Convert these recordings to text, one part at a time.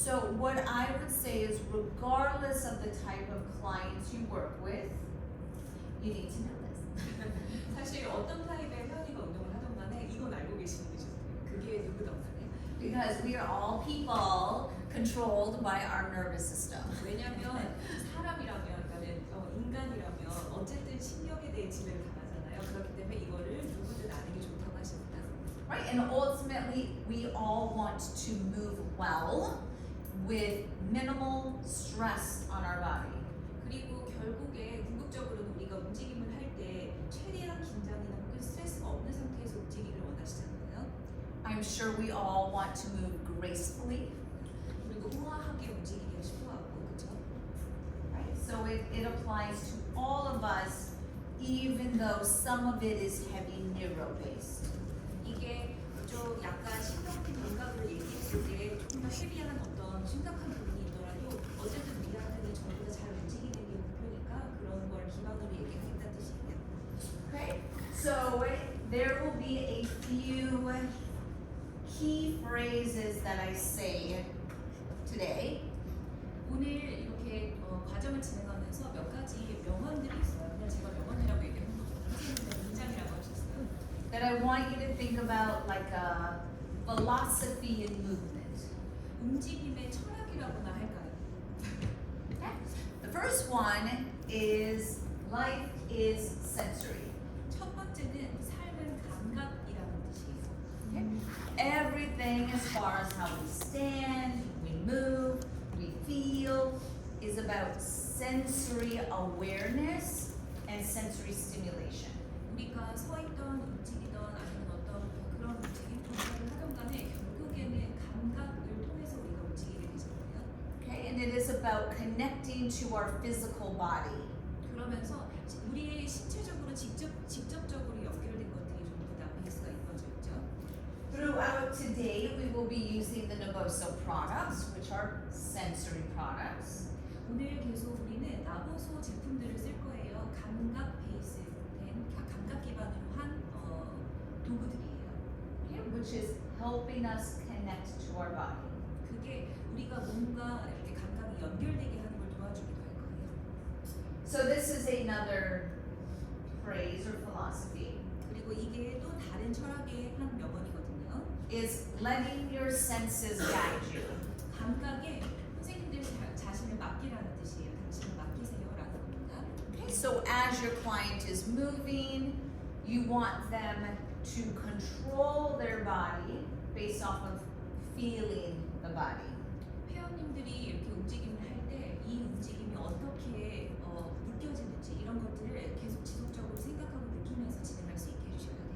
So what I would say is regardless of the type of clients you work with, you need to know this. 사실 어떤 타입의 회원이가 운동을 하던 간에 이건 알고 계시는 게 좋대요. 그게 누구든 간에. Because we are all people controlled by our nervous system. 왜냐면 사람이라면, 그러니까 인간이라면 어쨌든 신경에 대해 지배를 당하잖아요. 그렇기 때문에 이거를 누구든 아는 게 좋다고 하십니다. Right? And ultimately, we all want to move well with minimal stress on our body. 그리고 결국에 궁극적으로는 우리가 움직임을 할 때 최대한 긴장이나 혹은 스트레스가 없는 상태에서 움직이기를 원하시잖아요. I'm sure we all want to move gracefully. 그리고 우아하게 움직이기를 싶어하고, 그렇죠? Right? So it applies to all of us, even though some of it is heavy neuro-based. 이게 좀 약간 심각한 감각으로 얘기했을 때 조금 더 헤비한 어떤 심각한 부분이 있더라도 어쨌든 우리한테는 전부 다 잘 움직이는 게 목표니까 그런 걸 기반으로 얘기하겠다는 뜻이에요. Okay? So there will be a few key phrases that I say today. 오늘 이렇게 과정을 진행하면서 몇 가지 명언들이 있어요. 그냥 제가 명언이라고 얘기하는 거거든요. 선생님은 문장이라고 하셨어요. That I want you to think about like a philosophy in movement. 움직임의 철학이라고나 할까요? Okay? The first one is life is sensory. 첫 번째는 삶은 감각이라는 뜻이에요. Okay? Everything as far as how we stand, we move, we feel is about sensory awareness and sensory stimulation. 우리가 서 있던 움직이던 아니면 어떤 그런 움직임 동작을 하던 간에 결국에는 감각을 통해서 우리가 움직이게 되잖아요. Okay? And it is about connecting to our physical body. 그러면서 우리의 신체적으로 직접적으로 연결된 것들이 전부 다 베이스가 이루어져 있죠. Throughout today, we will be using the Naboso products, which are sensory products. 오늘 계속 우리는 나보소 제품들을 쓸 거예요. 감각 베이스 된 감각 기반으로 한 도구들이에요. Okay? Which is helping us connect to our body. 그게 우리가 뭔가 이렇게 감각이 연결되게 하는 걸 도와주기도 할 거예요. So this is another phrase or philosophy. 그리고 이게 또 다른 철학의 한 명언이거든요. Is letting your senses guide you. 감각에 선생님들 자신을 맡기라는 뜻이에요. 당신을 맡기세요라는 겁니다. Okay, so as your client is moving, you want them to control their body based off of feeling the body. 회원님들이 이렇게 움직임을 할 때 이 움직임이 어떻게 느껴지는지 이런 것들을 계속 지속적으로 생각하고 느끼면서 진행할 수 있게 해주셔야 돼요.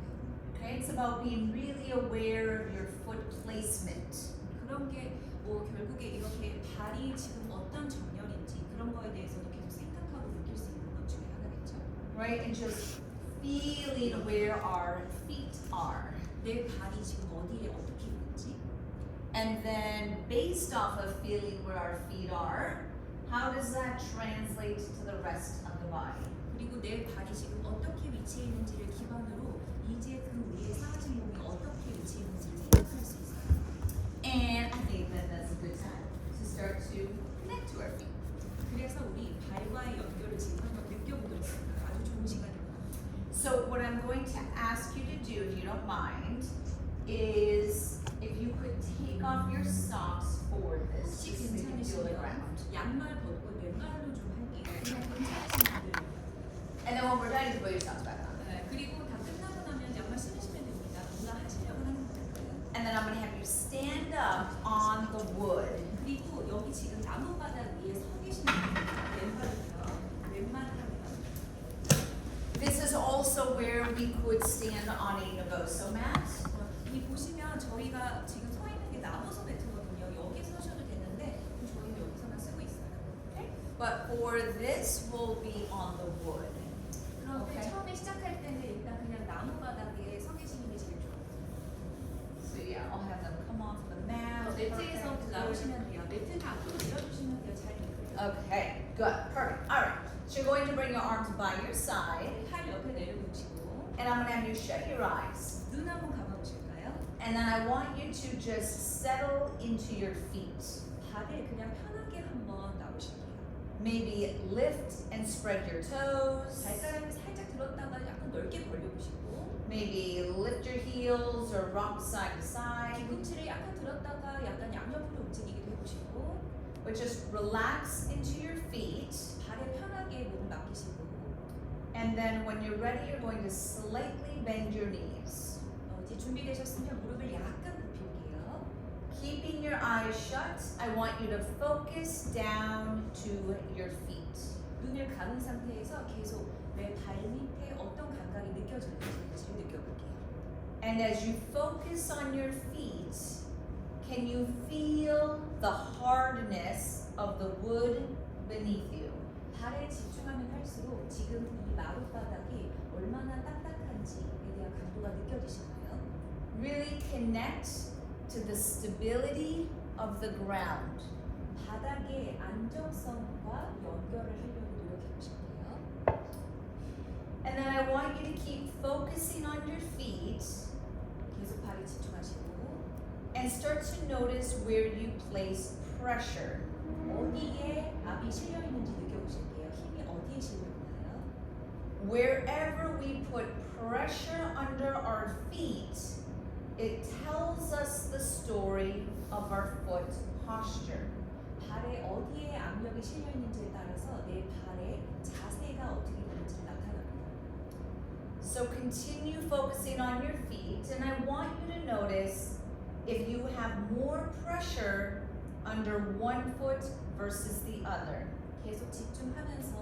Okay, it's about being really aware of your foot placement. 그런 게 결국에 이렇게 발이 지금 어떤 정렬인지 그런 거에 대해서도 계속 생각하고 느낄 수 있는 것 중에 하나겠죠. Right, and just feeling where our feet are. 내 발이 지금 어디에 어떻게 있는지 And then based off of feeling where our feet are, how does that translate to the rest of the body? 그리고 내 발이 지금 어떻게 위치해 있는지를 기반으로 이제 그 위에 쌓아진 몸이 어떻게 위치해 있는지를 생각할 수 있어요. And I think that that's a good time to start to connect to our feet. 그래서 우리 발과의 연결을 지금 한번 느껴보도록 할까요? 아주 좋은 시간입니다. So what I'm going to ask you to do, if you don't mind, is if you could take off your socks for this, 혹시 just so you can feel the ground. 괜찮으시면 양말 벗고 맨발로 좀 할게요. 그냥 괜찮으신 분들은요. And then when we're done, you put your socks back on. 네, 그리고 다 끝나고 나면 양말 신으시면 됩니다. 뭔가 하시려고 하는 거니까요. And then I'm going to have you stand up on the wood. 그리고 여기 지금 나무 바닥 위에 서 계시는 분입니다. 왼발이요. 왼발을 합니다. This is also where we could stand on a Naboso mat. 이 보시면 저희가 지금 서 있는 게 나무소 매트거든요. 여기 서셔도 되는데 저희는 여기서만 쓰고 있어요. Okay? But for this, we'll be on the wood. 그런데 오케이. 처음에 시작할 때는 일단 그냥 나무 바닥에 서 계시는 게 제일 좋아요. So yeah, I'll have them come off the mat. 매트에서 나오시면 돼요. 매트는 앞으로 밀어주시면 돼요. 잘 밀어요. Okay, good, perfect. All right, so you're going to bring your arms by your side, 팔 옆에 내려놓으시고 and I'm going to have you shut your eyes. 눈 한번 감아보실까요? And then I want you to just settle into your feet. 발을 그냥 편하게 한번 놔보실게요. Maybe lift and spread your toes. 발가락을 살짝 들었다가 약간 넓게 벌려보시고 Maybe lift your heels or rock side to side. 뒤꿈치를 약간 들었다가 약간 양옆으로 움직이기도 해보시고 But just relax into your feet. 발에 편하게 몸을 맡기시고 And then when you're ready, you're going to slightly bend your knees. 이제 준비되셨으면 무릎을 약간 굽힐게요. Keeping your eyes shut, I want you to focus down to your feet. 눈을 감은 상태에서 계속 내 발 밑에 어떤 감각이 느껴지는지를 느껴볼게요. And as you focus on your feet, can you feel the hardness of the wood beneath you? 발에 집중하면 할수록 지금 이 마룻바닥이 얼마나 딱딱한지에 대한 강도가 느껴지시나요? Really connect to the stability of the ground. 바닥의 안정성과 연결을 하려고 노력해 보실게요. And then I want you to keep focusing on your feet 계속 발에 집중하시고 and start to notice where you place pressure. 어디에 압이 실려 있는지 느껴보실게요. 힘이 어디에 실려 있나요? Wherever we put pressure under our feet, it tells us the story of our foot posture. 발에 어디에 압력이 실려 있는지에 따라서 내 발의 자세가 어떻게 되는지를 나타납니다. So continue focusing on your feet, and I want you to notice if you have more pressure under one foot versus the other. 계속 집중하면서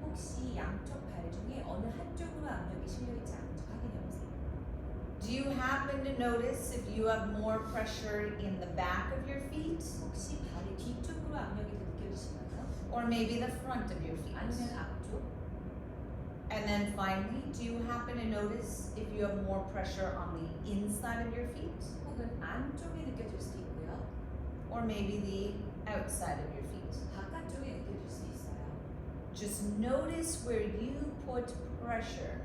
혹시 양쪽 발 중에 어느 한쪽으로 압력이 실려 있지 않은지 확인해 보세요. Do you happen to notice if you have more pressure in the back of your feet 혹시 발의 뒤쪽으로 압력이 더 느껴지시나요? or maybe the front of your feet? 아니면 앞쪽? And then finally, do you happen to notice if you have more pressure on the inside of your feet 혹은 안쪽에 느껴질 수도 있고요. or maybe the outside of your feet? 바깥쪽에 느껴질 수 있어요. Just notice where you put pressure.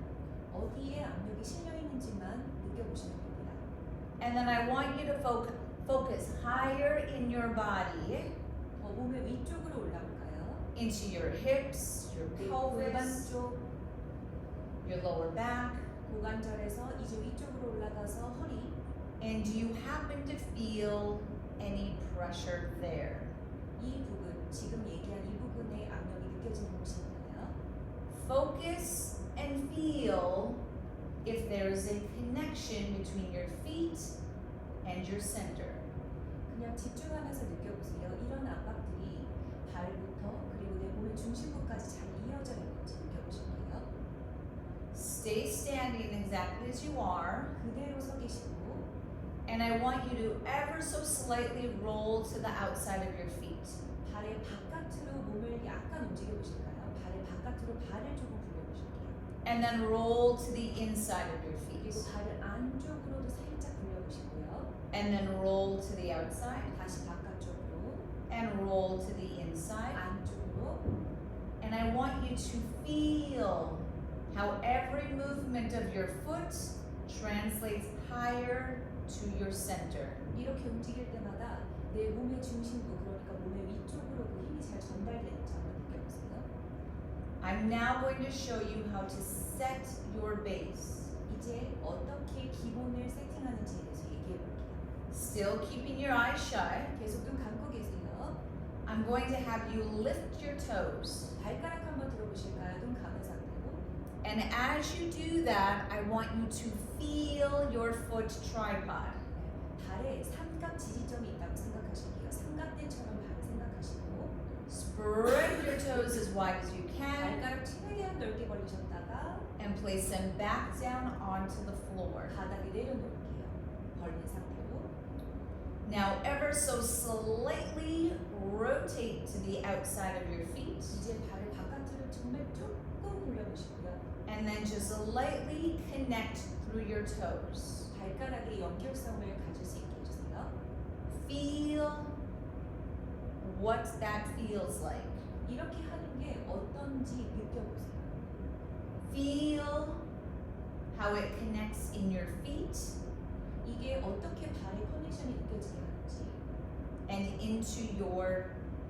어디에 압력이 실려 있는지만 느껴보시면 됩니다. And then I want you to focus higher in your body 몸의 위쪽으로 올라올까요? into your hips, your 골반 pelvis, 쪽, your lower back. 고관절에서 이제 위쪽으로 올라가서 허리. And do you happen to feel any pressure there? 이 부분, 지금 얘기한 이 부분에 압력이 느껴지는 곳이 있나요? Focus and feel if there is a connection between your feet and your center. 그냥 집중하면서 느껴보세요. 이런 압박들이 발부터 그리고 내 몸의 중심부까지 잘 이어져 있는지 느껴보실게요. Stay standing exactly as you are, 그대로 서 계시고 and I want you to ever so slightly roll to the outside of your feet. 발의 바깥으로 몸을 약간 움직여 보실까요? 발의 바깥으로 발을 조금 굴려보실게요. And then roll to the inside of your feet. 그리고 발을 안쪽으로도 살짝 굴려보시고요. And then roll to the outside, 다시 바깥쪽으로, and roll to the inside. 안쪽으로. And I want you to feel how every movement of your foot translates higher to your center. 이렇게 움직일 때마다 내 몸의 중심부, 그러니까 몸의 위쪽으로 그 힘이 잘 전달되는지 한번 느껴보세요. I'm now going to show you how to set your base. 이제 어떻게 기본을 세팅하는지에 대해서 얘기해 볼게요. Still keeping your eyes shut. 계속 눈 감고 계세요. I'm going to have you lift your toes. 발가락 한번 들어보실까요? 눈 감은 상태로. And as you do that, I want you to feel your foot tripod. 발에 삼각 지지점이 있다고 생각하실게요. 삼각대처럼 발을 생각하시고 Spread your toes as wide as you can 발가락 최대한 넓게 벌리셨다가 and place them back down onto the floor. 바닥에 내려놓을게요. 벌린 상태로. Now, ever so slightly rotate to the outside of your feet, 이제 발을 바깥으로 정말 조금 굴려보시고요. and then just lightly connect through your toes. 발가락의 연결성을 가질 수 있게 해주세요. Feel what that feels like. 이렇게 하는 게 어떤지 느껴보세요. Feel how it connects in your feet, 이게 어떻게 발의 컨디션이 느껴지게 하는지. and into your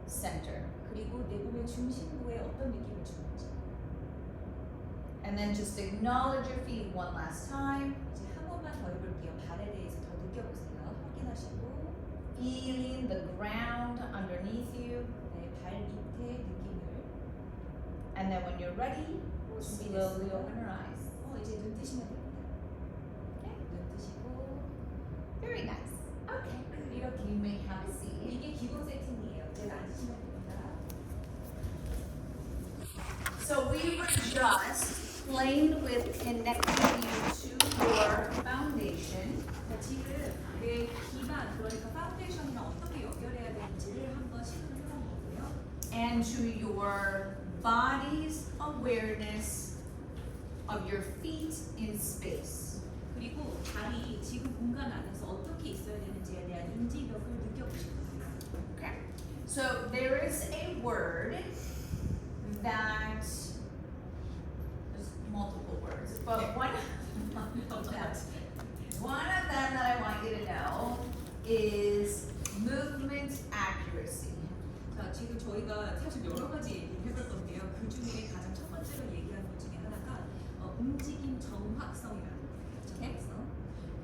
center. 그리고 내 몸의 중심부에 어떤 느낌을 주는지. And then just acknowledge your feet one last time. 이제 한 번만 더 해볼게요. 발에 대해서 더 느껴보세요. 확인하시고 Feeling the ground underneath you. 네, 발 밑에 느낌을. And then when you're ready, slowly open your eyes. 이제 눈 뜨시면 됩니다. Okay. 눈 뜨시고 Very nice. Okay. 이렇게 You may have a seat. 이게 기본 세팅이에요. 이제 앉으시면 됩니다. So we were just playing with connecting you to your foundation. 자, 지금 내 기반, 그러니까 파운데이션이랑 어떻게 연결해야 되는지를 한번 시도를 해본 거고요. And to your body's awareness of your feet in space. 그리고 발이 지금 공간 안에서 어떻게 있어야 되는지에 대한 인지력을 느껴보시면 돼요. Okay. So there is a word that there's multiple words, but one of them that I want you to know is movement accuracy. 자, 지금 저희가 사실 여러 가지 얘기를 해볼 건데요. 그 중에 가장 첫 번째로 얘기한 것 중에 하나가 움직임 정확성이라는 거예요. 정확성.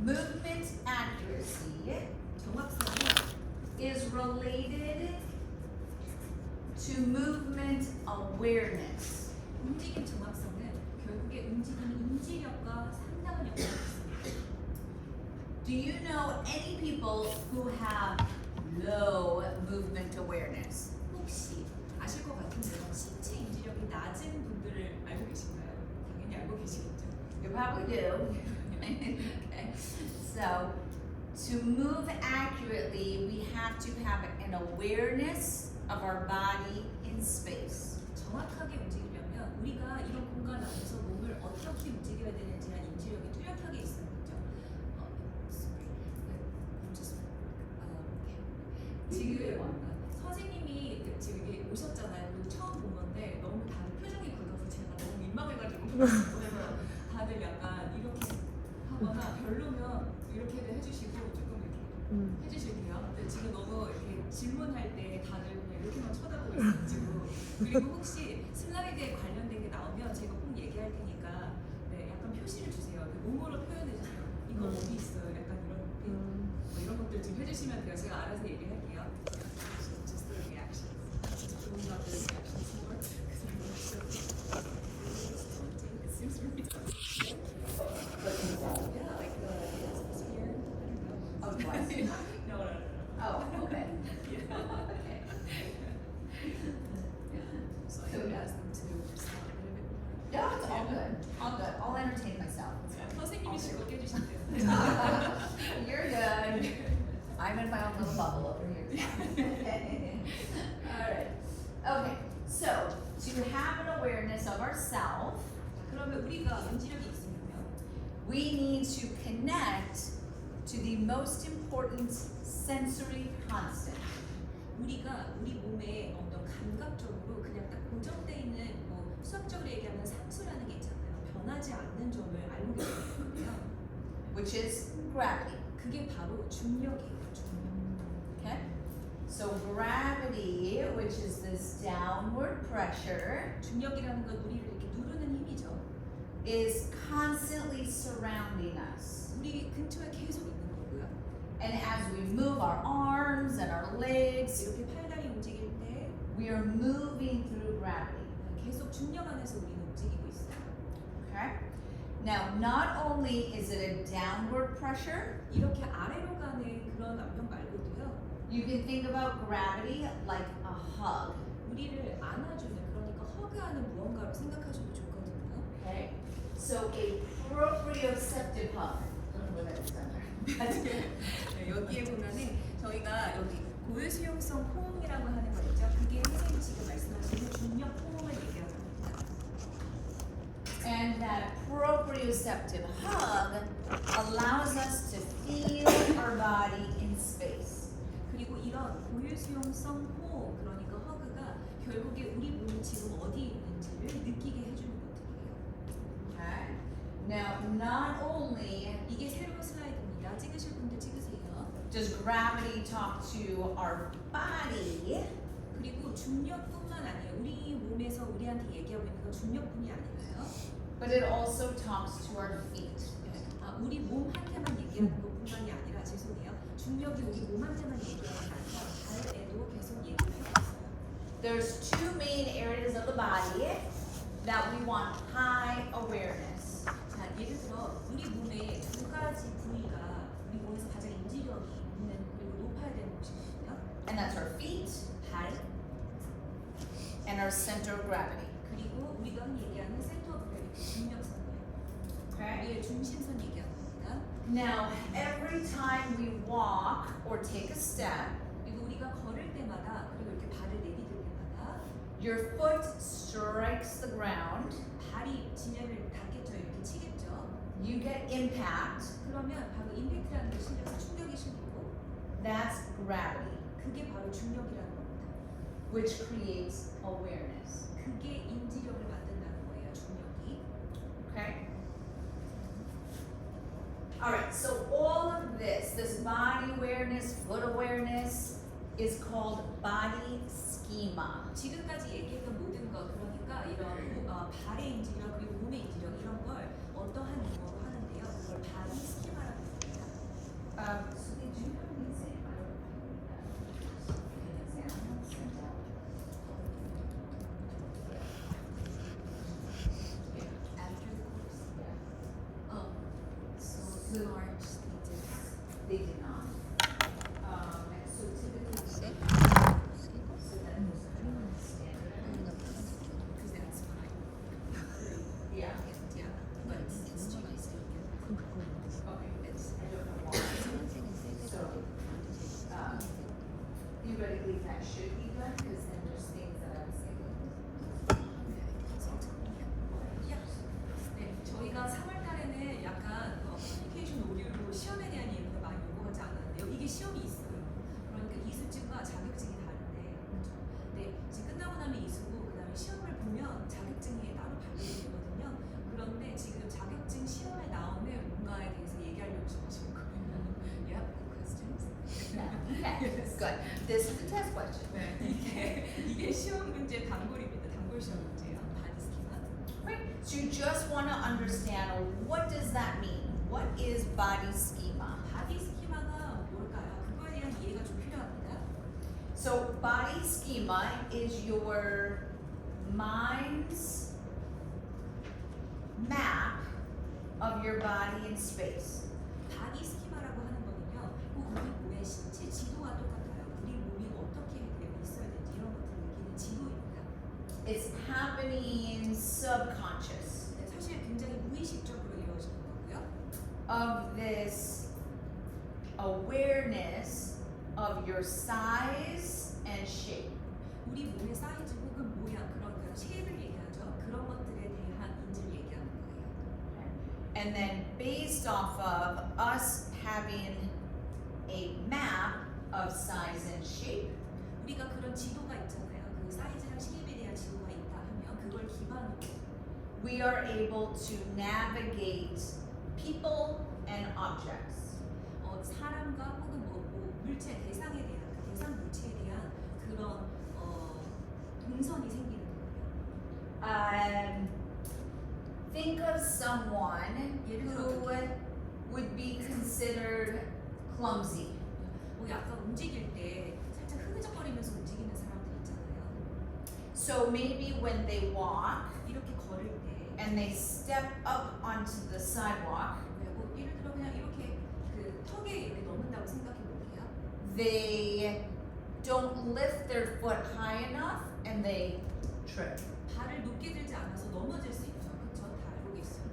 Movement accuracy 정확성은 is related to movement awareness. 움직임 정확성은 결국에 움직임 인지력과 상당한 영향을 있습니다. Do you know any people who have low movement awareness? 혹시 아실 것 같은데요. 신체 인지력이 낮은 분들을 알고 계신가요? 당연히 알고 계시겠죠. You probably do. Okay. So, to move accurately, we have to have an awareness of our body in space. 정확하게 움직이려면 우리가 이런 공간 안에서 몸을 어떻게 움직여야 되는지에 대한 인지력이 뚜렷하게 있어야 되죠. 지금 선생님이 지금 여기 오셨잖아요. 그리고 처음 본 건데 너무 다들 표정이 굳어서 제가 너무 민망해가지고 그래서 다들 약간 이렇게 하거나 별로면 이렇게도 해주시고 조금 이렇게 해주실게요. 근데 지금 너무 이렇게 질문할 때 다들 그냥 이렇게만 쳐다보고 있어가지고 그리고 혹시 슬라이드에 관련된 게 나오면 제가 꼭 얘기할 테니까 네, 약간 표시를 주세요. 몸으로 표현해 주세요. 이거 어디 있어요? 약간 이런 뭐 이런 것들 좀 해주시면 돼요. 제가 알아서 얘기할게요. Just the reactions. Just about the reactions more. Because I'm not sure. It seems really tough. Yeah, like the atmosphere. I Oh, don't know. twice. No. Oh, okay. Okay. So I would ask them to respond a little bit more. No, it's all good. All good. I'll entertain myself. 선생님이 즐겁게 해주신대요. You're good. I'm in my own little bubble over here. All right. Okay. So, to have an awareness of ourselves, 그러면 우리가 인지력이 있으면요. we need to connect to the most important sensory constant. 우리가 우리 몸에 어떤 감각적으로 그냥 딱 고정돼 있는 뭐 수학적으로 얘기하면 상수라는 게 있잖아요. 변하지 않는 점을 알고 계시거든요. Which is gravity. 그게 바로 중력이에요. 중력. Okay? So gravity, which is this downward pressure, 중력이라는 건 우리를 이렇게 누르는 힘이죠. is constantly surrounding us. 우리 근처에 계속 있는 거고요. And as we move our arms and our legs, 이렇게 팔다리 움직일 때 we are moving through gravity. 계속 중력 안에서 우리는 움직이고 있어요. Okay? Now, not only is it a downward pressure, 이렇게 아래로 가는 그런 압력 말고도요. you can think about gravity like a hug. 우리를 안아주는 그러니까 허그하는 무언가로 생각하셔도 좋거든요. Okay? So a proprioceptive hug. I don't know what that is. 네, 여기에 보면은 저희가 여기 고유 수용성 호응이라고 하는 거 있죠. 그게 선생님이 지금 말씀하시는 중력 호응을 얘기하는 겁니다. And that proprioceptive hug allows us to feel our body in space. 그리고 이런 고유 수용성 호응 그러니까 허그가 결국에 우리 몸이 지금 어디 있는지를 느끼게 해주는 것들이에요. Okay? Now, not only 이게 새로운 슬라이드입니다. 찍으실 분들 찍으세요. Does gravity talk to our body? 그리고 중력뿐만 아니에요. 우리 몸에서 우리한테 얘기하고 있는 건 중력뿐이 아니라요. But it also talks to our feet. 우리 몸한테만 얘기하는 것뿐만이 아니라 죄송해요. 중력이 우리 몸한테만 얘기하는 게 아니라 발에도 계속 얘기를 하고 있어요. There's two main areas of the body that we want high awareness. 자, 예를 들어 우리 몸에 두 가지 부위가 우리 몸에서 가장 인지력이 있는 그리고 높아야 되는 곳이거든요. And that's our feet 발 and our center of gravity. 그리고 우리가 흔히 얘기하는 센터 오브 그래비티 중력선이에요. Okay? 우리의 중심선 얘기하는 겁니다. Now, every time we walk or take a step, 그리고 우리가 걸을 때마다 그리고 이렇게 발을 내디딜 때마다 your foot strikes the ground, 발이 지면을 닿겠죠. 이렇게 치겠죠. you get impact, 그러면 바로 임팩트라는 게 실려서 충격이 실리고 that's gravity, 그게 바로 중력이라는 겁니다. which creates awareness. 그게 인지력을 만든다는 거예요. 중력이. Okay? Alright, so all of this body awareness, foot awareness, is called body schema. 지금까지 얘기했던 모든 것 그러니까 이런 발의 인지력 그리고 몸의 인지력 이런 걸 어떠한 용어로 하는데요. 그걸 바디 스키마라고 합니다. So did you have an example? An example sent out? After the course. Yeah. Oh, so So- March they did. They did not. So typically, so that was kind of standard. Because that's fine. Yeah. Yeah, but it's too easy. Okay. It's I don't know why. So, theoretically that should be done, because then there's things that I was thinking. 네, 저희가 3월 달에는 약간 커뮤니케이션 오류로 시험에 대한 예문을 많이 요구하지 않았는데요. 이게 시험이 있어요. 그러니까 이수증과 자격증이 다른데, 그렇죠? 네, 지금 끝나고 나면 이수고, 그다음에 시험을 보면 자격증이 따로 발급이 되거든요. 그런데 지금 자격증 시험에 나오는 뭔가에 대해서 얘기하려고 하시는 거예요. Yeah, good questions. Okay, good. This is the test question. 네, 이게 시험 문제 단골입니다. 단골 시험 문제예요. 바디 스키마. Right. So you just want to understand what does that mean? What is body schema? 바디 스키마가 뭘까요? 그거에 대한 이해가 좀 필요합니다. So body schema is your mind's map of your body in space. 바디 스키마라고 하는 거는요, 우리 몸의 신체 지도와 똑같아요. 우리 몸이 어떻게 되어 있어야 되는지 이런 것들을 느끼는 지도입니다. It's happening subconscious 네, 사실 굉장히 무의식적으로 이루어지는 거고요. of this awareness of your size and shape. 우리 몸의 사이즈 혹은 모양 그런 쉐입을 얘기하죠. 그런 것들에 대한 인지를 얘기하는 거예요. And then based off of us having a map of size and shape, 우리가 그런 지도가 있잖아요. 그 사이즈랑 쉐입에 대한 지도가 있다 하면 그걸 기반으로 we are able to navigate people and objects. 사람과 혹은 뭐 물체 대상에 대한 그 대상 물체에 대한 그런 동선이 생기는 거예요. Think of someone 예를 들어 who would be considered clumsy. 약간 움직일 때 살짝 흐느적거리면서 움직이는 사람들 있잖아요. So maybe when they walk 이렇게 걸을 때 and they step up onto the sidewalk, 뭐 예를 들어 그냥 이렇게 그 턱에 이렇게 넣는다고 생각해 볼게요. they don't lift their foot high enough and they trip. 발을 높게 들지 않아서 넘어질 수 있죠. 그렇죠? 다 알고 계세요.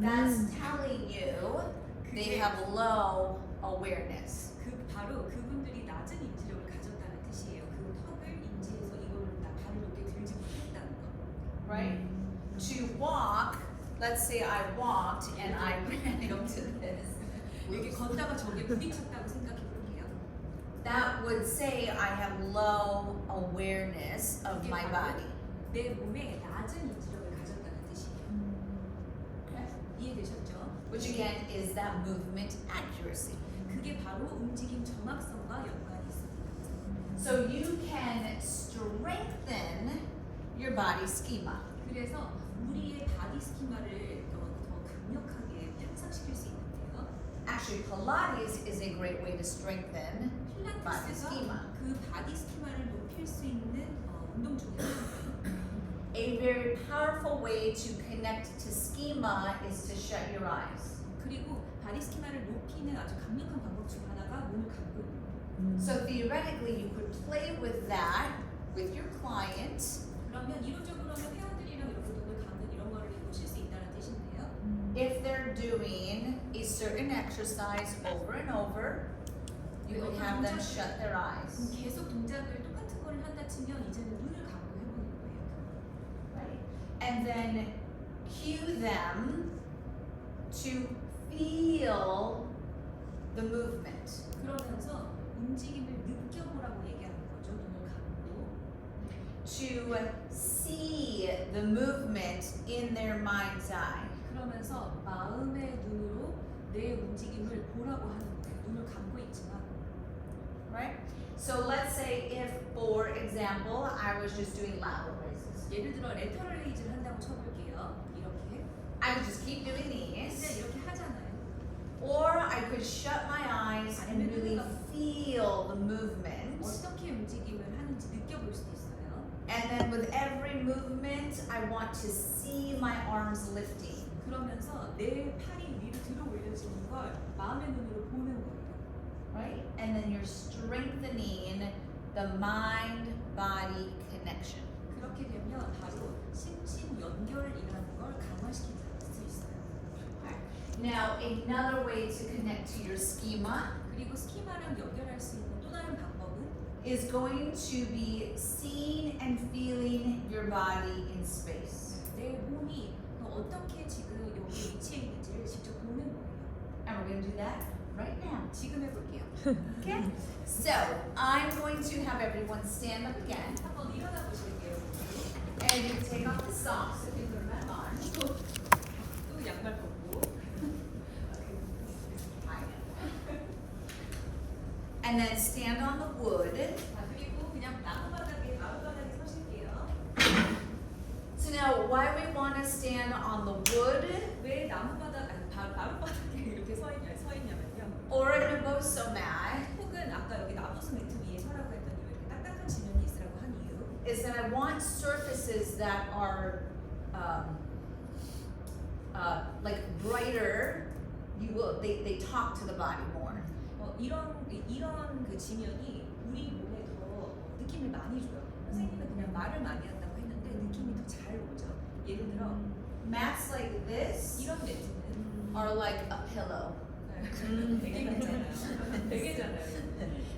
That's telling you they have low awareness. 바로 그분들이 낮은 인지력을 가졌다는 뜻이에요. 그 턱을 인지해서 이거를 발을 높게 들지 못했다는 거. Right? To walk, let's say I walked and I ran into this. 이렇게 걷다가 저게 부딪혔다고 생각해 볼게요. That would say I have low awareness of my body. 내 몸에 낮은 인지력을 가졌다는 뜻이에요. Okay. 이해되셨죠? Which again is that movement accuracy. 그 그게 바로 움직임 정확성과 연관이 있습니다. So you can strengthen your body schema. 그래서 우리의 바디 스키마를 더 강력하게 향상시킬 수 있는데요. Actually, Pilates is a great way to strengthen body 필라테스가 schema. 그 바디 스키마를 높일 수 있는 운동 중에 하나예요. A very powerful way to connect to schema is to shut your eyes. 그리고 바디 스키마를 높이는 아주 강력한 방법 중 하나가 눈을 감고 있는 거예요. So theoretically, you could play with that with your client. 그러면 이론적으로는 회원들이랑 이렇게 눈을 감는 이런 거를 해보실 수 있다는 뜻인데요. If they're doing a certain exercise over and over, you would have them shut their eyes. 계속 동작을 똑같은 거를 한다 치면 이제는 눈을 감고 해보는 거예요. Right? And then cue them to feel the movement. 그러면서 움직임을 느껴보라고 얘기하는 거죠. 눈을 감고. To see the movement in their mind's eye. 그러면서 마음의 눈으로 내 움직임을 보라고 하는 거예요. 눈을 감고 있지만. Right? So let's say if, for example, I was just doing lateral raises. 예를 들어 레터럴 레이즈를 한다고 쳐볼게요. 이렇게. I would just keep doing 그냥 these. 이렇게 하잖아요. Or I could shut my eyes and really feel the movement. 어떻게 움직임을 하는지 느껴볼 수도 있어요. And then with every movement, I want to see my arms lifting. 그러면서 내 팔이 위로 들어 올려지는 걸 마음의 눈으로 보는 거예요. Right? And then you're strengthening the mind-body connection. 그렇게 되면 바로 심신 연결이라는 걸 강화시킬 수 있어요. Now, another way to connect to your schema 그리고 스키마랑 연결할 수 있는 또 다른 방법은 is going to be seeing and feeling your body in space. 내 몸이 어떻게 지금 여기 위치해 있는지를 직접 보는 거예요. And we're going to do that right now. 지금 해볼게요. Okay? So, I'm going to have everyone stand up again. 한번 일어나 보실게요. And you take off the socks if you put them back on. 또 양말 벗고. And then stand on the wood. 자, 그리고 그냥 나무바닥에 서실게요. So now, why we want to stand on the wood 왜 나무바닥 아니 바로바닥에 이렇게 서 있냐면요. or in a boso mat 혹은 아까 여기 나부스 매트 위에 서라고 했더니 왜 이렇게 딱딱한 지면이 있으라고 한 이유. is that I want surfaces that are like brighter. They talk to the body more. 이런 그 지면이 우리 몸에 더 느낌을 많이 줘요. 선생님은 그냥 말을 많이 한다고 했는데 느낌이 더 잘 오죠. 예를 들어 Mats like this 이런 매트는 are like a pillow. 되게잖아요. 되게잖아요.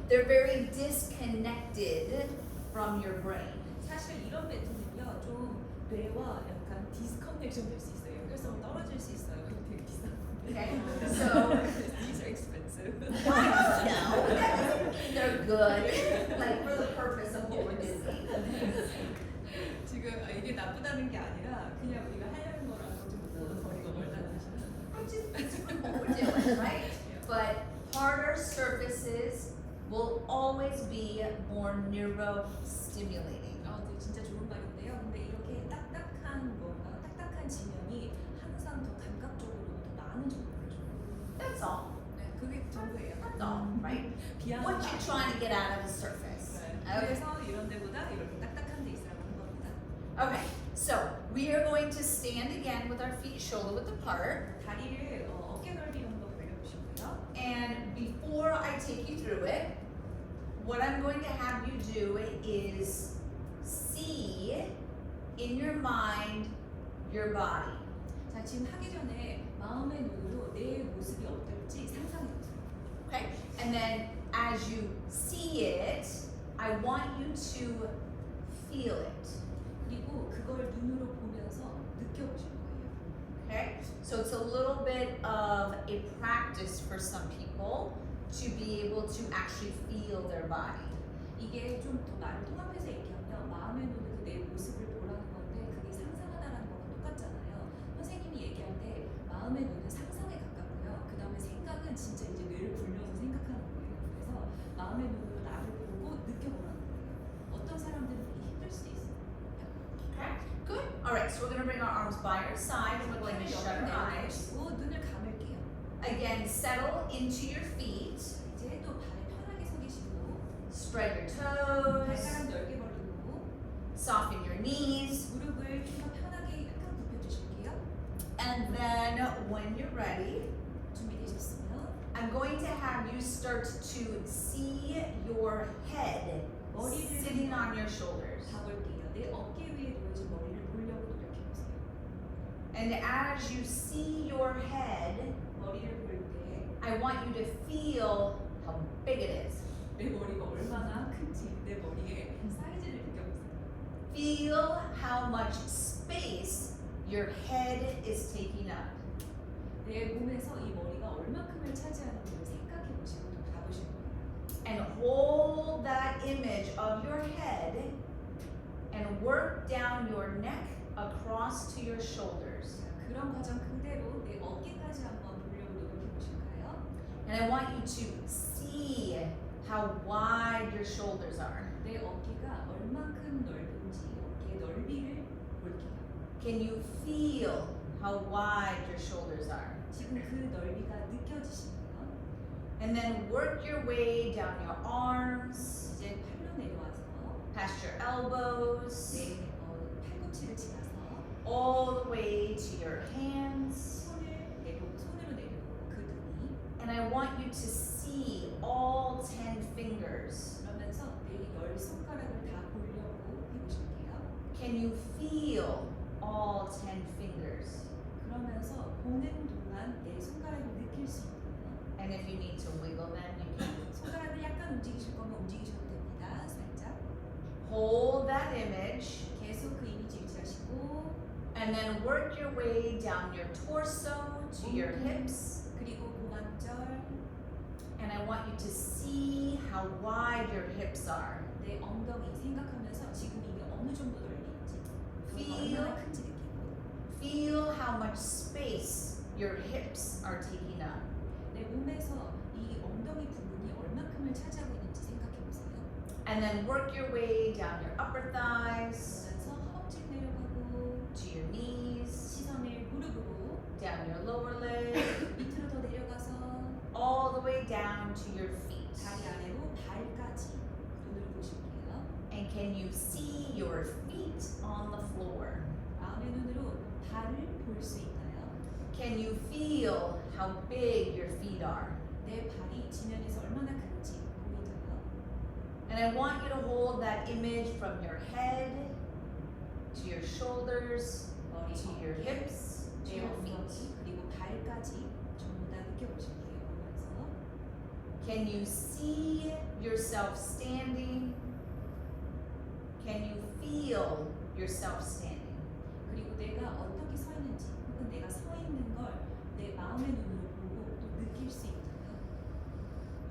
They're very disconnected from your brain. 사실 이런 매트는요 좀 뇌와 약간 디스커넥션 될 수 있어요. 연결성을 떨어질 수 있어요. 되게 비싼. Okay, so These are expensive. no, that doesn't mean they're good. Like for the purpose of what we're doing. 지금 이게 나쁘다는 게 아니라 그냥 우리가 하려는 거랑 좀 거리가 멀다는 뜻이에요. Which is what we're doing, right? But harder surfaces will always be more neurostimulating. 네, 진짜 좋은 말인데요. 근데 이렇게 딱딱한 뭔가 딱딱한 지면이 항상 더 감각적으로 더 많은 정보를 줘요. That's all. 네, 그게 전부예요. That's all, right? 비하는 What you're trying to get out of the surface. Okay. 그래서 이런 데보다 이렇게 딱딱한 데 있으라고 한 겁니다. Okay, so we are going to stand again with our feet shoulder width apart. 다리를 어깨 넓이 정도 벌려보시고요. And before I take you through it, what I'm going to have you do is see in your mind your body. 자, 지금 하기 전에 마음의 눈으로 내 모습이 어떨지 상상해보세요. Okay? And then as you see it, I want you to feel it. 그리고 그걸 눈으로 보면서 느껴보실 거예요. Okay? So it's a little bit of a practice for some people to be able to actually feel their body. 이게 좀 더 나를 통합해서 얘기하면 마음의 눈으로 내 모습을 보라는 건데 그게 상상하다라는 거랑 똑같잖아요. 선생님이 얘기할 때 마음의 눈은 상상에 가깝고요. 그 다음에 생각은 진짜 이제 뇌를 굴려서 생각하는 so we're gonna bring our arms by our side and we're going to shut our eyes. 내려놓으시고 눈을 감을게요. Again, settle into your feet. 이제 또 발에 편하게 서 계시고 Spread your toes. 발가락 넓게 벌리고 Soften your knees. 무릎을 좀 더 편하게 약간 굽혀주실게요. And then when you're ready, 준비되셨으면 I'm going to have you start to see your head sitting on your shoulders. 봐볼게요. 내 어깨 위에 놓여진 머리를 보려고 노력해보세요. And as you see your head, 머리를 볼 때 내 I want you to feel how big it is. 머리가 얼마나 큰지 내 머리의 사이즈를 느껴보세요. Feel how much space your head is taking up. 내 몸에서 이 머리가 얼마큼을 차지하는지를 생각해보시고 또 봐보실 거예요. And hold that image of your head and work down your neck across to your shoulders. 자, 그런 과정 그대로 내 어깨까지 한번 보려고 노력해보실까요? And I want you to see how wide your shoulders are. 내 어깨가 얼마큼 넓은지 어깨의 넓이를 볼게요. Can you feel how wide your shoulders are? 지금 그 넓이가 느껴지시나요? And then work your way down your arms, 이제 팔로 내려와서 past your elbows, 내 팔꿈치를 지나서 all the way to your hands. 손으로 내려오고 그 등이 And I want you to see all 10 fingers. 그러면서 내 10손가락을 다 보려고 해보실게요. Can you feel all 10 fingers? 그러면서 보는 동안 내 손가락을 느낄 수 있나요? And if you need to wiggle them, you can. 손가락을 약간 움직이실 거면 움직이셔도 됩니다. 살짝. Hold that image 계속 그 이미지 유지하시고 and then work your way down your torso to your hips. 그리고 고관절, And I want you to see how wide your hips are. 내 엉덩이 생각하면서 지금 이게 어느 정도 넓이인지 그리고 얼마나 큰지 느끼고 Feel how much space your hips are taking up. 내 몸에서 이 엉덩이 부분이 얼마큼을 차지하고 있는지 생각해보세요. And then work your way down your upper thighs, 그러면서 허벅지 내려가고 to your knees, 시선을 무릎으로 down your lower leg, 밑으로 더 내려가서 all the way down to your feet. 다리 아래로 발까지 눈을 보실게요. And can you see your feet on the floor? 마음의 눈으로 발을 볼 수 있나요? Can you feel how big your feet are? 내 발이 지면에서 얼마나 큰지 보이나요? And I want you to hold that image from your head to your shoulders, 머리, to your 어깨, hips, to 내 your 엉덩이 feet. 그리고 발까지 전부 다 느껴보실게요. 보면서 Can you see yourself standing? Can you feel yourself standing? 그리고 내가 어떻게 서 있는지 혹은 내가 서 있는 걸 내 마음의 눈으로 보고 또 느낄 수 있나요?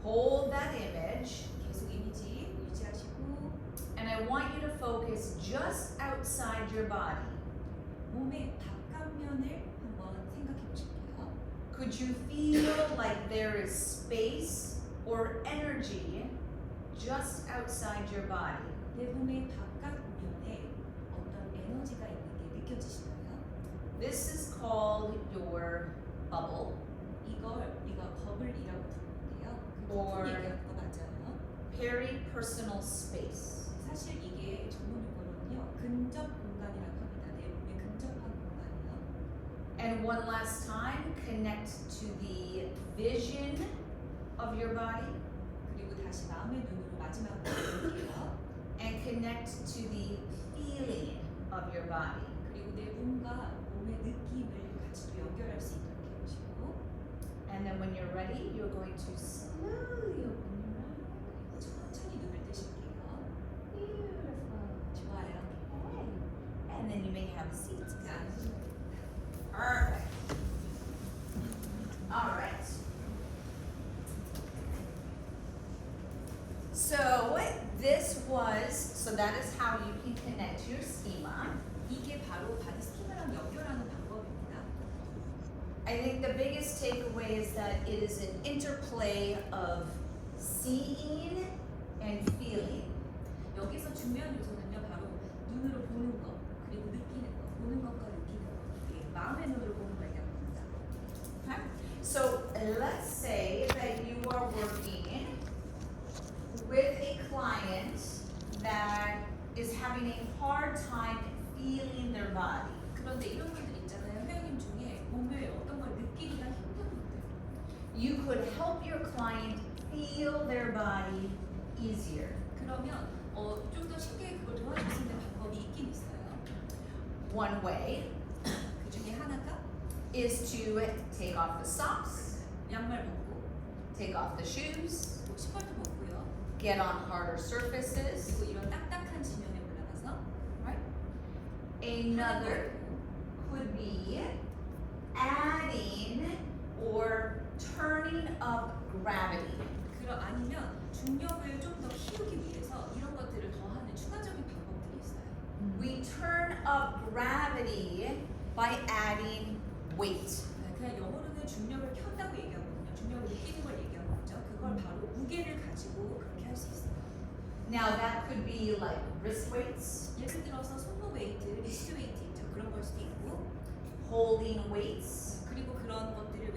Hold that image, 계속 이미지 유지하시고 and I want you to focus just outside your body. 몸의 바깥면을 한번 생각해 보실게요. Could you feel like there is space or energy just outside your body? 내 몸의 바깥면에 어떤 에너지가 있는 게 느껴지시나요? This is called your bubble 이걸 우리가 버블이라고 부르는데요. 그 Or- 부분 얘기하는 거 맞아요. peripersonal space. 사실 이게 전문 용어로는요 근접 공간이라고 합니다. 내 몸에 근접한 공간이요. And one last time, connect to the vision of your body 그리고 다시 마음의 눈으로 마지막으로 볼게요. and connect to the feeling of your body. 그리고 내 몸과 몸의 느낌을 같이 또 연결할 수 있도록 해보시고 And then when you're ready, you're going to slowly open your eyes. 그리고 천천히 눈을 뜨실게요. Beautiful. 좋아요. Okay. And then you may have a seat. 자, Perfect. All right. So that is how you can connect your schema. 이게 바로 바디 스키마랑 연결하는 방법입니다. I think the biggest takeaway is that it is an interplay of seeing and feeling. 여기서 중요한 요소는요, 바로 눈으로 보는 것, 그리고 느끼는 것, 보는 것과 느끼는 것, 예, 마음의 눈으로 보는 걸 얘기하는 겁니다. Okay? So let's say that you are working with a client that is having a hard time feeling their body. 그런데 이런 분들 있잖아요. 회원님 중에 몸에 어떤 걸 느끼기가 힘든 분들. You could help your client feel their body easier. 그러면 좀 더 쉽게 그걸 도와줄 수 있는 방법이 있긴 있어요. One way 그 중에 하나가 is to take off the socks, 양말 벗고 take off the shoes, 또 신발도 벗고요. get on harder surfaces, 그리고 이런 딱딱한 지면에 올라가서 right? Another could be adding or turning up gravity. 아니면 중력을 좀 더 키우기 위해서 이런 것들을 더하는 추가적인 방법들이 있어요. We turn up gravity by adding weight. 그냥 영어로는 중력을 켠다고 얘기하거든요. 중력을 느끼는 걸 얘기하는 거죠. 그걸 바로 무게를 가지고 그렇게 할 수 있어요. Now that could be like wrist weights, 예를 들어서 손목 웨이트, 리스트 웨이트 있죠. 그런 걸 수도 있고 holding weights, 그리고 그런 것들을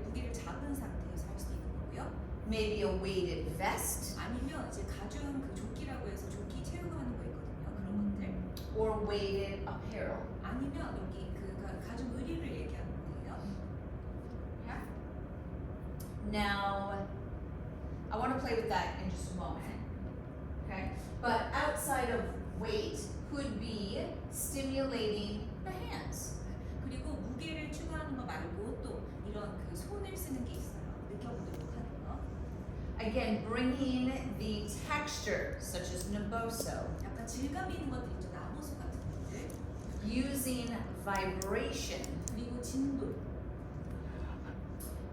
무게를 잡은 상태에서 할 수도 있는 거고요. maybe a weighted vest 아니면 이제 가죽 그 조끼라고 해서 조끼 체육하는 거 있거든요. 그런 것들. or weighted apparel. 아니면 여기 가죽 의류를 얘기하는 거예요. Okay. Now, I want to play with that in just a moment. Okay, but outside of weight could be stimulating the hands. 그리고 무게를 추가하는 거 말고 또 이런 그 손을 쓰는 게 있어요. 느껴보도록 하는 거. Again, bringing the texture, such as Naboso, 약간 질감 있는 것들 있죠. 나무수 같은 것들. using vibration. 그리고 진도.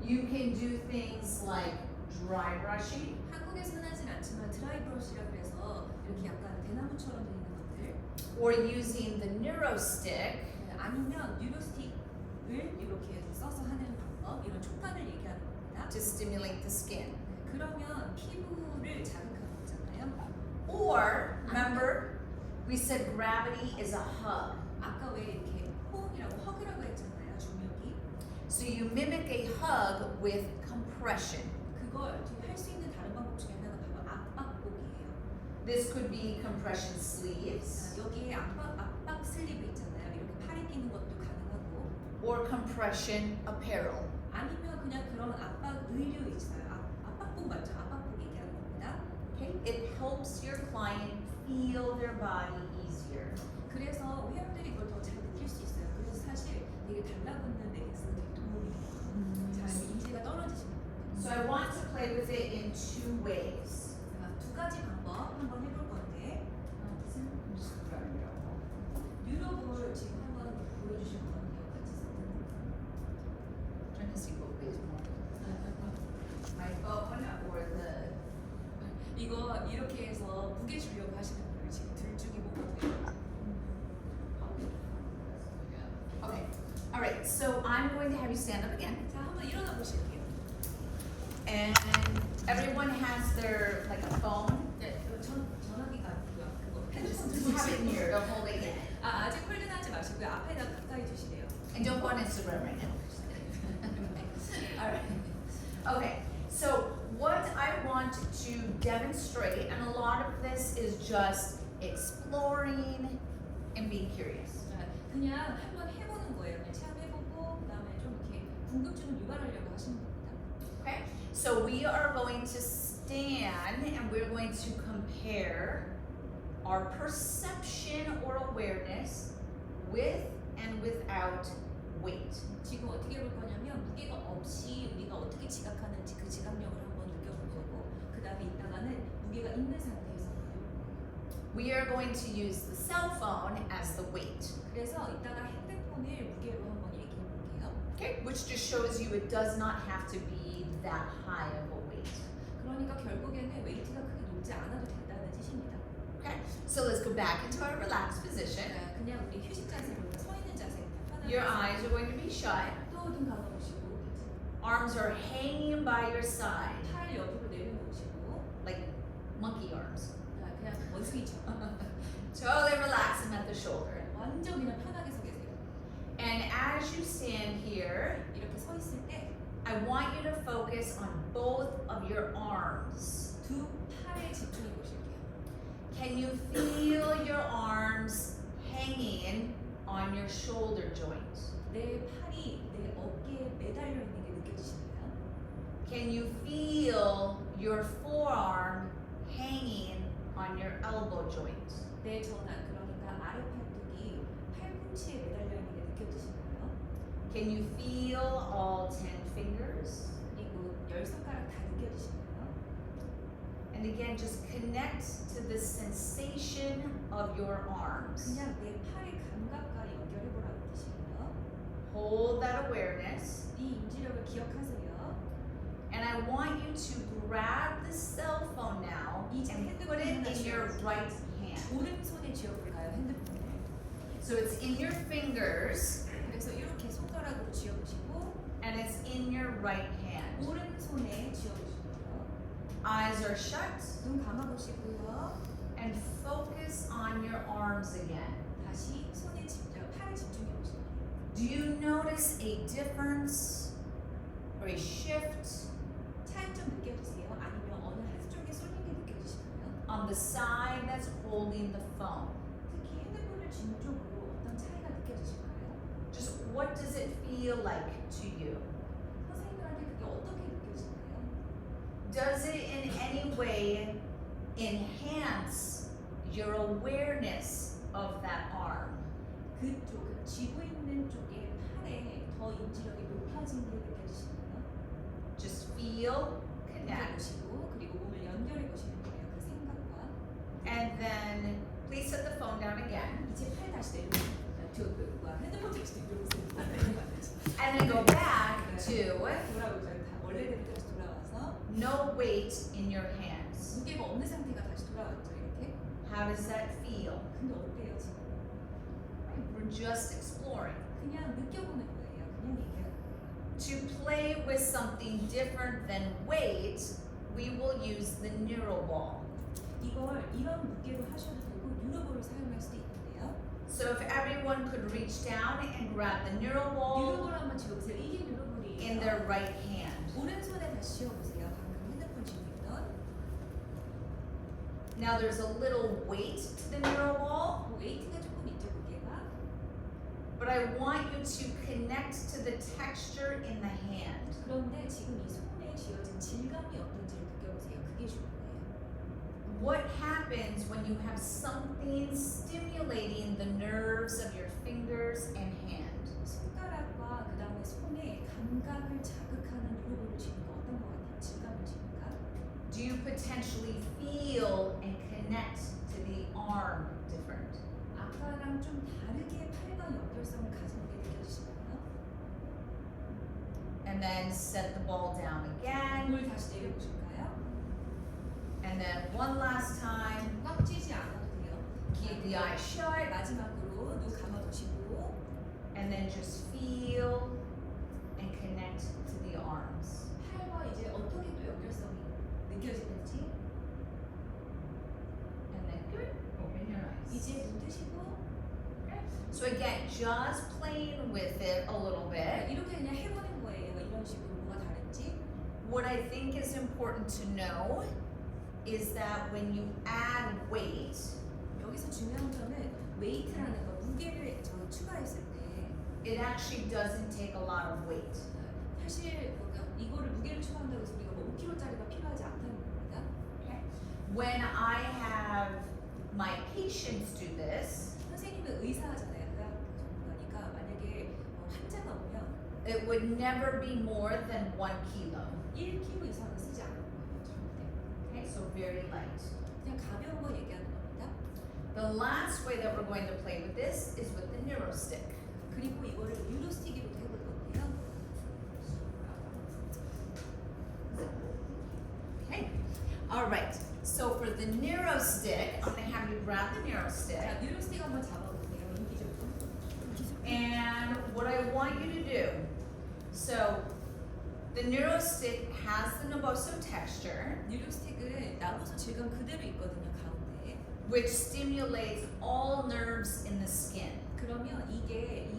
You can do things like dry brushing, 한국에서는 하진 않지만 드라이 브러쉬라고 해서 이렇게 약간 대나무처럼 돼 있는 것들. or using the neurostick 아니면 뉴로스틱을 이렇게 써서 하는 방법. 이런 촉감을 얘기하는 겁니다. to stimulate the skin. 그러면 피부를 자극하는 거잖아요. Or, remember, we said gravity is a hug. 아까 왜 이렇게 호응이라고 허그라고 했잖아요. 중력이. So you mimic a hug with compression. 그걸 할 수 있는 다른 방법 중에 하나가 바로 압박복이에요. This could be compression sleeves 여기에 압박 슬리브 있잖아요. 이렇게 팔에 끼는 것도 가능하고 or compression apparel. 아니면 그냥 그런 압박 의류 있어요. 압박복 맞죠? 압박복 얘기하는 겁니다. Okay? It helps your client feel their body easier. 그래서 회원들이 이걸 더 잘 느낄 수 있어요. 그래서 사실 되게 달라붙는 레깅스가 되게 도움이 돼요. 잘 인지가 떨어지시는 분들. So I want to play with it in two ways. 두 가지 방법 한번 해볼 건데 유럽을 지금 한번 보여주실 것 같아요. 같이 Trying to see what weighs more. My phone or the. 이거 이렇게 해서 무게 주려고 하시는 분들 지금 둘 중에 뭐가 돼요? Okay. All right. So I'm going to have you stand up again, 자, 한번 일어나 보실게요. and everyone has their like a phone. 네, 전화기가 아니고요. 그거 Just 핸드폰 have it near. Don't hold it yet. 아직 홀드하지 마시고요. 앞에다 가까이 두시래요. And don't go on Instagram right now. All right. Okay. So what I want to demonstrate, and a lot of this is just exploring and being curious. 그냥 한번 해보는 거예요. 그냥 체험해보고 그다음에 좀 이렇게 궁금증을 유발하려고 하시는 겁니다. Okay. So we are going to stand and we're going to compare our perception or awareness with and without weight. 지금 어떻게 해볼 거냐면 무게가 없이 우리가 어떻게 지각하는지 그 지각력을 한번 느껴볼 거고 그 다음에 이따가는 무게가 있는 상태에서 해볼 거예요. We are going to use the cell phone as the weight. 그래서 이따가 핸드폰을 무게로 한번 얘기해 볼게요. Okay. Which just shows you it does not have to be that high of a weight. 그러니까 결국에는 웨이트가 크게 높지 않아도 된다는 뜻입니다. Okay. So let's go back into our relaxed position. 그냥 우리 휴식 자세로 서 있는 자세 편하게 Your eyes are going to be shut. 또눈 감아보시고 Arms are hanging by your side, 팔 옆으로 내려놓으시고 like monkey arms. 그냥 원숭이처럼 Totally relax them at the shoulder. 완전 그냥 편하게 서 계세요. as you stand here, 이렇게 서 있을 때 I want you to focus on both of your arms. 두 팔에 집중해 보실게요. Can you feel your arms hanging on your shoulder joint? 내 팔이 내 어깨에 매달려 있는 게 느껴지시나요? Can you feel your forearm hanging on your elbow joint? 내 전환, 그러니까 아래 팔뚝이 팔꿈치에 매달려 있는 게 느껴지시나요? Can you feel all 10 fingers? 그리고 10손가락 다 느껴지시나요? And again, just connect to the sensation of your arms. 그냥 내 팔의 감각과 연결해 보라는 뜻이에요. Hold that awareness. 이 인지력을 기억하세요. And I want you to grab the cell phone now and put it in your right hand. 오른손에 쥐어볼까요? 핸드폰을. So it's in your fingers 그래서 이렇게 손가락으로 쥐어보시고 and it's in your right hand. 오른손에 쥐어보시고요. Eyes are shut 눈 감아보시고요. and focus on your arms again. 다시 손에 집중, 팔에 집중해 보실게요. Do you notice a difference or a shift 차이점 느껴지세요? 아니면 어느 한쪽에 쏠린 게 느껴지시나요? on the side that's holding the phone? 특히 핸드폰을 쥔 쪽으로 어떤 차이가 느껴지실까요? Just what does it feel like to you? 선생님들한테 그게 어떻게 느껴지나요? Does it in any way enhance your awareness of that arm? 그쪽, 쥐고 있는 쪽에 팔에 더 인지력이 높아진 게 느껴지시나요? Just feel, connect, 보시고 그리고 몸을 연결해 보시는 거예요. 그 생각과. and then please set the phone down again. 이제 팔 다시 내려오세요. 핸드폰 다시 내려오세요. And then go back to 돌아오죠. 다 원래대로 다시 돌아와서 no weight in your hands. 무게가 없는 상태가 다시 돌아왔죠. 이렇게. How does that feel? 근데 어때요 지금? We're just exploring. 그냥 느껴보는 거예요. 그냥 얘기하는 거예요. To play with something different than weight, we will use the neural ball. 이걸 이런 무게로 하셔도 되고 뉴로볼을 사용할 수도 있는데요. So if everyone could reach down and grab the neural 뉴로볼 ball 한번 쥐어보세요. 이게 뉴로볼이에요. in their right hand. 오른손에 다시 쥐어보세요. 방금 핸드폰 쥐고 있던. Now there's a little weight to the neural ball, 웨이트가 조금 있죠, 무게가. but I want you to connect to the texture in the hand. 그런데 지금 이 손에 쥐어진 질감이 어떤지를 느껴보세요. 그게 중요해요. What happens when you have something stimulating the nerves of your fingers and hand? 손가락과 그 다음에 손의 감각을 자극하는 뉴로볼을 쥐는 거 어떤 것 같아요? 질감을 쥐니까. Do you potentially feel and connect to the arm different? 아까랑 좀 다르게 팔과 연결성을 가지는 게 느껴지시나요? And then set the ball down again. 공을 다시 내려보실까요? And then one last time, 꽉 쥐지 않아도 돼요. keep the eyes shut. 마지막으로 눈 감아두시고 And then just feel and connect to the arms. 팔과 이제 어떻게 또 연결성이 느껴지는지 And then good. Open your eyes. 이제 눈 뜨시고 So again, just playing with it a little bit. 이렇게 그냥 해보는 거예요. 이런 식으로 뭐가 다른지. What I think is important to know is that when you add weight, 여기서 중요한 점은 웨이트라는 거 무게를 추가했을 때 it actually doesn't take a lot of weight. 사실 뭔가 이거를 무게를 추가한다고 해서 우리가 뭐 5kg짜리가 필요하지 않다는 겁니다. When I have my patients do this, 선생님은 의사잖아요. 의학 전문가니까 만약에 환자가 오면 it would never be more than 1 kilo. 1kg 이상은 쓰지 않을 거예요. 절대. Okay, so very light. 그냥 가벼운 거 얘기하는 겁니다. The last way that we're going to play with this is with the NeuroStick. 그리고 이거를 뉴로스틱으로도 해볼 건데요. Okay. All right. So for the NeuroStick, I'm going to have you grab the NeuroStick. 자, 뉴로스틱 한번 잡아보세요. 인기적으로. And what I want you to do, so the NeuroStick has the Naboso texture, 뉴로스틱은 나무소 질감 그대로 있거든요. 가운데. which stimulates all nerves in the skin. 그러면 이게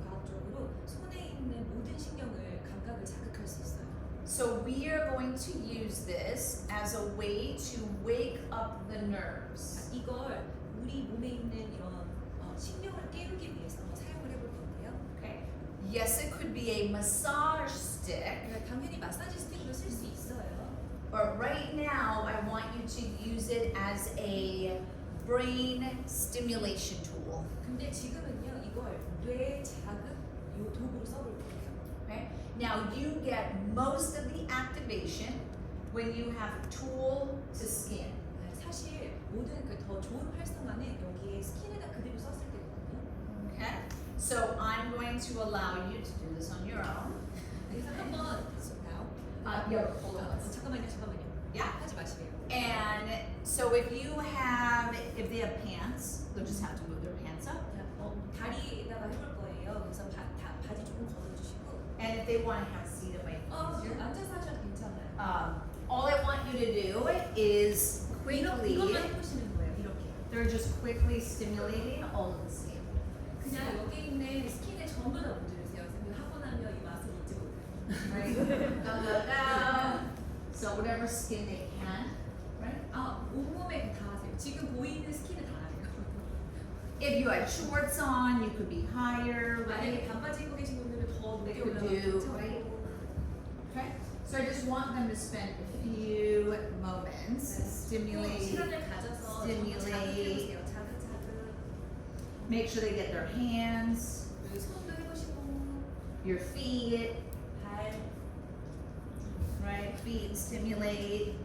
과학적으로 손에 있는 모든 신경을 감각을 자극할 수 있어요. So we are going to use this as a way to wake up the nerves. 자, 이걸 우리 몸에 있는 이런 신경을 깨우기 위해서 사용을 해볼 건데요. Okay. Yes, it could be a massage stick, 당연히 마사지 스틱으로 쓸 수 있어요. but right now I want you to use it as a brain stimulation tool. 근데 지금은요 이걸 뇌 자극 요 도구로 써볼 거예요. Okay? Now you get most of the activation when you have tool to skin. 사실 모든 그 더 좋은 활성화는 여기에 스킨에다 그대로 썼을 때거든요. Okay? So I'm going to allow you to do this on your own. 그래서 한번 Yeah, hold on. 잠깐만요. Yeah. 하지 마시래요. And so if they have pants, they'll just have to move their pants up. 다리에다가 해볼 거예요. 그래서 바지 조금 걷어주시고. And if they want to have a seat, it might be easier. 앉아서 하셔도 괜찮아요. All I want you to do is 이것만 quickly, 해보시는 거예요. 이렇게. they're just quickly stimulating all of the skin. 그냥 여기 있는 스킨에 전부 다 문지르세요. 선생님 하고 나면 이 맛을 잊지 못해요. Right? Go, go, go. So whatever skin they can, right? 온몸에 다 하세요. 지금 보이는 스킨에 다 하세요. If you had shorts on, you could be higher, 만약에 right? 반바지 입고 계신 분들은 더 They 높게 could 올라가고 do, right? Okay. So I just want them to spend a few moments stimulate, 시간을 가져서 stimulate. 자극해보세요. 자극. make sure they get their hands, 그리고 손도 해보시고 your feet, 발. right? Feet stimulate,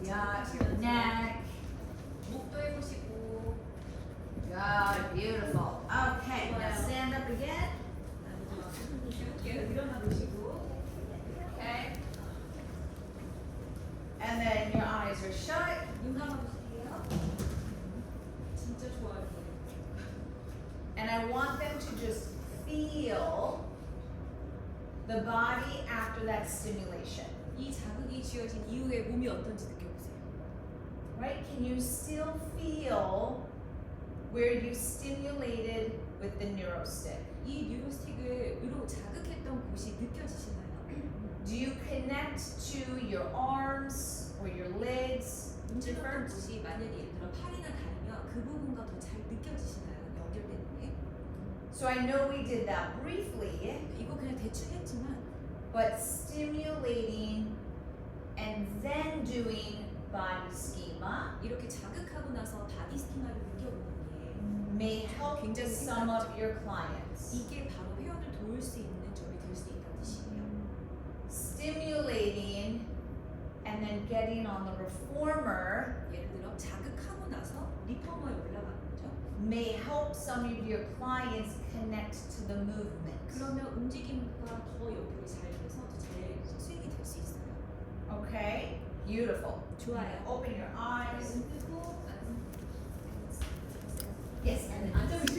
그래서 yeah, 자극하시면서 your neck. 목도 해보시고. God, beautiful. Okay, now Wow. stand up again. 계속 일어나 보시고. Okay. And then your eyes are shut. 눈 감아보세요. 진짜 좋아요. And I want them to just feel the body after that stimulation. 이 자극이 지어진 이후에 몸이 어떤지 느껴보세요. Right? Can you still feel where you stimulated with the neurostick? 이 뉴로스틱을 으로 자극했던 곳이 느껴지시나요? Do you connect to your arms or your legs? 문질렀던 곳이 만약에 예를 들어 팔이나 다리면 그 부분과 더 잘 느껴지시나요? 연결되는 게? So I know we did that briefly, 이거 그냥 대충 했지만 but stimulating and then doing body schema 이렇게 자극하고 나서 바디 스키마를 느껴보는 게 may help 굉장히 some of 생각나죠. your clients. 이게 바로 회원을 도울 수 있는 점이 될 수 있다는 뜻이에요. Stimulating and then getting on the reformer 예를 들어 자극하고 나서 리퍼머에 올라가는 거죠. may help some of your clients connect to the movement. 그러면 움직임과 더 연결이 잘 돼서 더 잘 스윙이 될 수 있어요. Okay? Beautiful. 좋아요. Open your eyes. 눈 뜨고 Yes, and then thank